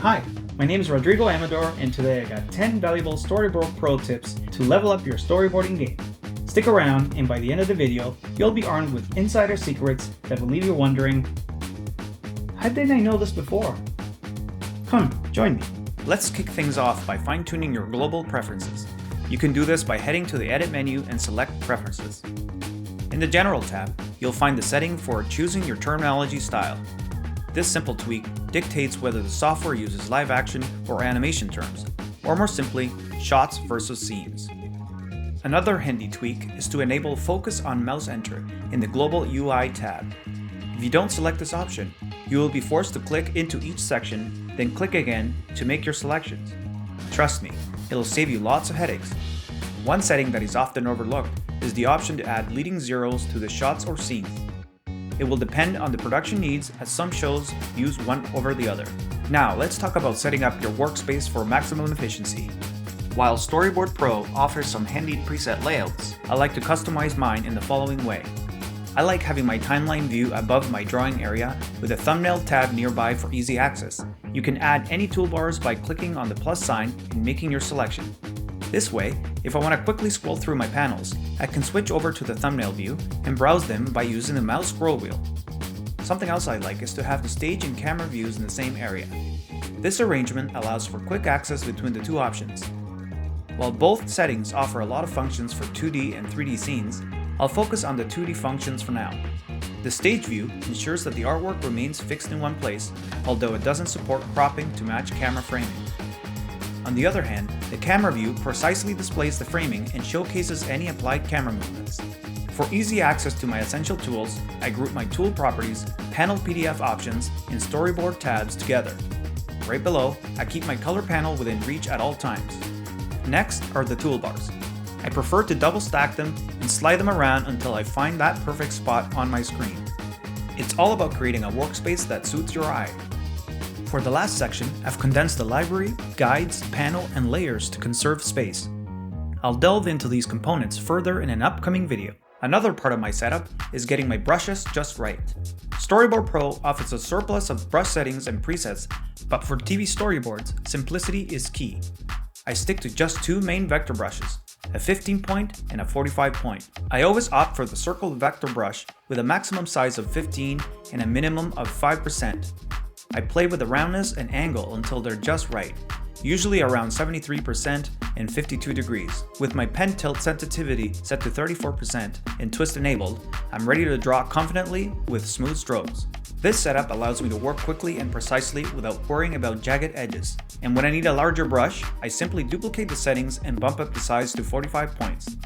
Hi, my name is Rodrigo Amador, and today I got 10 valuable Storyboard Pro tips to level up your storyboarding game. Stick around, and by the end of the video, you'll be armed with insider secrets that will leave you wondering, how didn't I know this before? Come, join me. Let's kick things off by fine-tuning your global preferences. You can do this by heading to the Edit menu and select Preferences. In the General tab, you'll find the setting for choosing your terminology style. This simple tweak dictates whether the software uses live action or animation terms, or more simply, shots versus scenes. Another handy tweak is to enable Focus on Mouse Enter in the Global UI tab. If you don't select this option, you will be forced to click into each section, then click again to make your selections. Trust me, it'll save you lots of headaches. One setting that is often overlooked is the option to add leading zeros to the shots or scenes. It will depend on the production needs, as some shows use one over the other. Now let's talk about setting up your workspace for maximum efficiency. While Storyboard Pro offers some handy preset layouts, I like to customize mine in the following way. I like having my timeline view above my drawing area with a thumbnail tab nearby for easy access. You can add any toolbars by clicking on the plus sign and making your selection. This way, if I want to quickly scroll through my panels, I can switch over to the thumbnail view and browse them by using the mouse scroll wheel. Something else I like is to have the stage and camera views in the same area. This arrangement allows for quick access between the two options. While both settings offer a lot of functions for 2D and 3D scenes, I'll focus on the 2D functions for now. The stage view ensures that the artwork remains fixed in one place, although it doesn't support cropping to match camera framing. On the other hand, the camera view precisely displays the framing and showcases any applied camera movements. For easy access to my essential tools, I group my tool properties, panel PDF options, and storyboard tabs together. Right below, I keep my color panel within reach at all times. Next are the toolbars. I prefer to double stack them and slide them around until I find that perfect spot on my screen. It's all about creating a workspace that suits your eye. For the last section, I've condensed the library, guides, panel, and layers to conserve space. I'll delve into these components further in an upcoming video. Another part of my setup is getting my brushes just right. Storyboard Pro offers a surplus of brush settings and presets, but for TV storyboards, simplicity is key. I stick to just two main vector brushes, a 15-point and a 45-point. I always opt for the circle vector brush with a maximum size of 15 and a minimum of 5%. I play with the roundness and angle until they're just right, usually around 73% and 52 degrees. With my pen tilt sensitivity set to 34% and twist enabled, I'm ready to draw confidently with smooth strokes. This setup allows me to work quickly and precisely without worrying about jagged edges. And when I need a larger brush, I simply duplicate the settings and bump up the size to 45 points.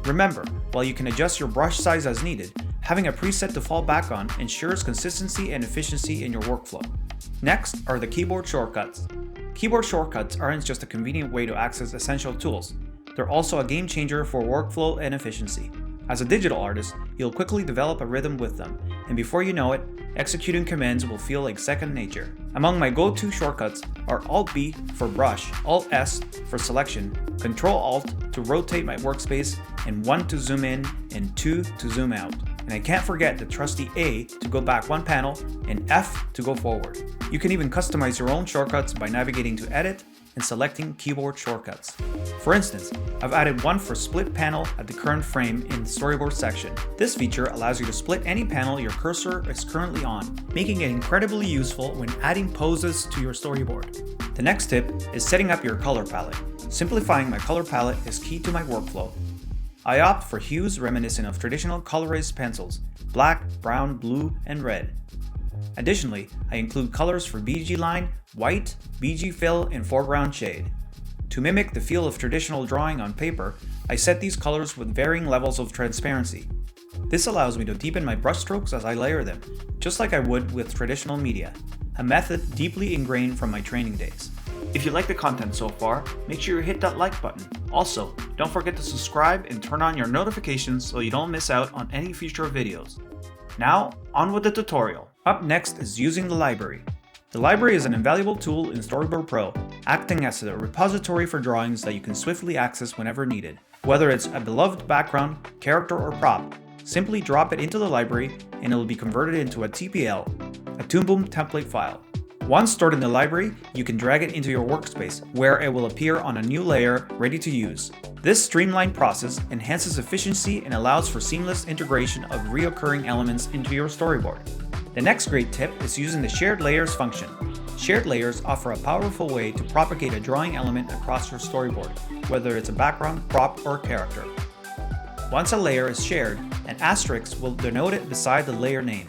Remember, while you can adjust your brush size as needed, having a preset to fall back on ensures consistency and efficiency in your workflow. Next are the keyboard shortcuts. Keyboard shortcuts aren't just a convenient way to access essential tools, they're also a game changer for workflow and efficiency. As a digital artist, you'll quickly develop a rhythm with them, and before you know it, executing commands will feel like second nature. Among my go-to shortcuts are Alt-B for brush, Alt-S for selection, Control-Alt to rotate my workspace, and 1 to zoom in and 2 to zoom out. And I can't forget the trusty A to go back one panel and F to go forward. You can even customize your own shortcuts by navigating to Edit and selecting keyboard shortcuts. For instance, I've added one for split panel at the current frame in the storyboard section. This feature allows you to split any panel your cursor is currently on, making it incredibly useful when adding poses to your storyboard. The next tip is setting up your color palette. Simplifying my color palette is key to my workflow. I opt for hues reminiscent of traditional colorist pencils, black, brown, blue, and red. Additionally, I include colors for BG line, white, BG fill, and foreground shade. To mimic the feel of traditional drawing on paper, I set these colors with varying levels of transparency. This allows me to deepen my brushstrokes as I layer them, just like I would with traditional media, a method deeply ingrained from my training days. If you like the content so far, make sure you hit that like button. Also, don't forget to subscribe and turn on your notifications so you don't miss out on any future videos. Now, on with the tutorial. Up next is using the library. The library is an invaluable tool in Storyboard Pro, acting as a repository for drawings that you can swiftly access whenever needed. Whether it's a beloved background, character, or prop, simply drop it into the library and it will be converted into a TPL, a Toon Boom template file. Once stored in the library, you can drag it into your workspace, where it will appear on a new layer ready to use. This streamlined process enhances efficiency and allows for seamless integration of recurring elements into your storyboard. The next great tip is using the Shared Layers function. Shared layers offer a powerful way to propagate a drawing element across your storyboard, whether it's a background, prop, or character. Once a layer is shared, an asterisk will denote it beside the layer name.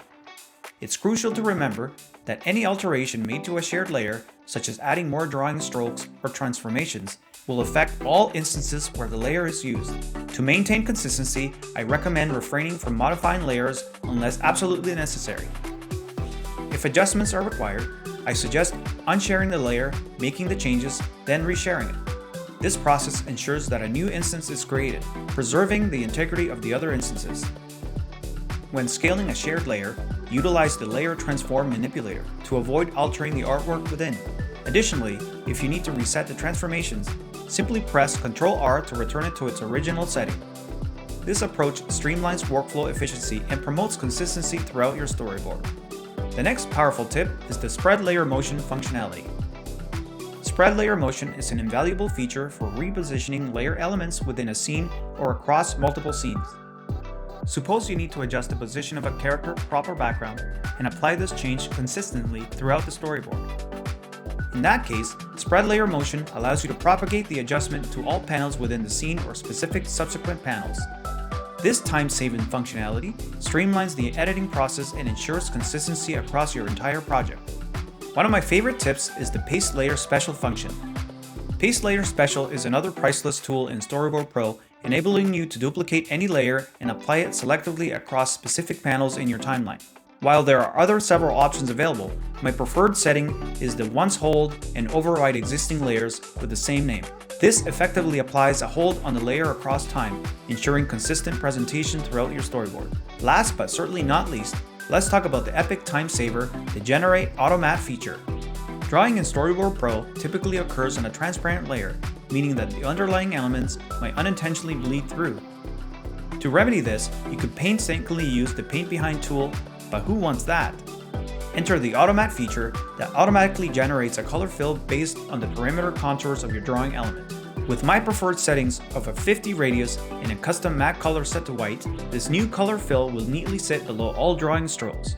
It's crucial to remember that any alteration made to a shared layer, such as adding more drawing strokes or transformations, will affect all instances where the layer is used. To maintain consistency, I recommend refraining from modifying layers unless absolutely necessary. If adjustments are required, I suggest unsharing the layer, making the changes, then resharing it. This process ensures that a new instance is created, preserving the integrity of the other instances. When scaling a shared layer, utilize the Layer Transform manipulator to avoid altering the artwork within. Additionally, if you need to reset the transformations, simply press Ctrl-R to return it to its original setting. This approach streamlines workflow efficiency and promotes consistency throughout your storyboard. The next powerful tip is the Spread Layer Motion functionality. Spread Layer Motion is an invaluable feature for repositioning layer elements within a scene or across multiple scenes. Suppose you need to adjust the position of a character, prop, or background, and apply this change consistently throughout the storyboard. In that case, Spread Layer Motion allows you to propagate the adjustment to all panels within the scene or specific subsequent panels. This time-saving functionality streamlines the editing process and ensures consistency across your entire project. One of my favorite tips is the Paste Layer Special function. Paste Layer Special is another priceless tool in Storyboard Pro, enabling you to duplicate any layer and apply it selectively across specific panels in your timeline. While there are several options available, my preferred setting is the once hold and override existing layers with the same name. This effectively applies a hold on the layer across time, ensuring consistent presentation throughout your storyboard. Last but certainly not least, let's talk about the epic time saver, the Generate Auto Matte feature. Drawing in Storyboard Pro typically occurs on a transparent layer, meaning that the underlying elements might unintentionally bleed through. To remedy this, you could painstakingly use the Paint Behind tool, but who wants that? Enter the Auto Matte feature that automatically generates a color fill based on the perimeter contours of your drawing element. With my preferred settings of a 50 radius and a custom matte color set to white, this new color fill will neatly sit below all drawing strokes.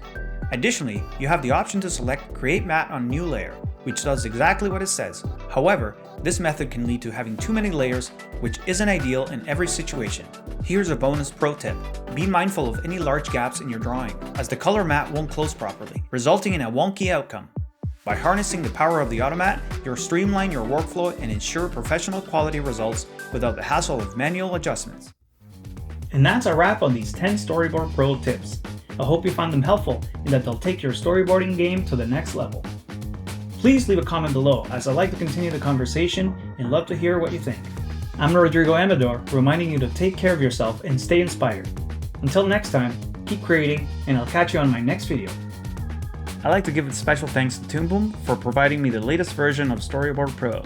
Additionally, you have the option to select Create Matte on New Layer, which does exactly what it says. However, this method can lead to having too many layers, which isn't ideal in every situation. Here's a bonus pro tip. Be mindful of any large gaps in your drawing, as the color matte won't close properly, resulting in a wonky outcome. By harnessing the power of the Auto Matte, you'll streamline your workflow and ensure professional quality results without the hassle of manual adjustments. And that's a wrap on these 10 Storyboard Pro tips. I hope you found them helpful and that they'll take your storyboarding game to the next level. Please leave a comment below, as I like to continue the conversation and love to hear what you think. I'm Rodrigo Amador, reminding you to take care of yourself and stay inspired. Until next time, keep creating, and I'll catch you on my next video. I'd like to give a special thanks to Toon Boom for providing me the latest version of Storyboard Pro.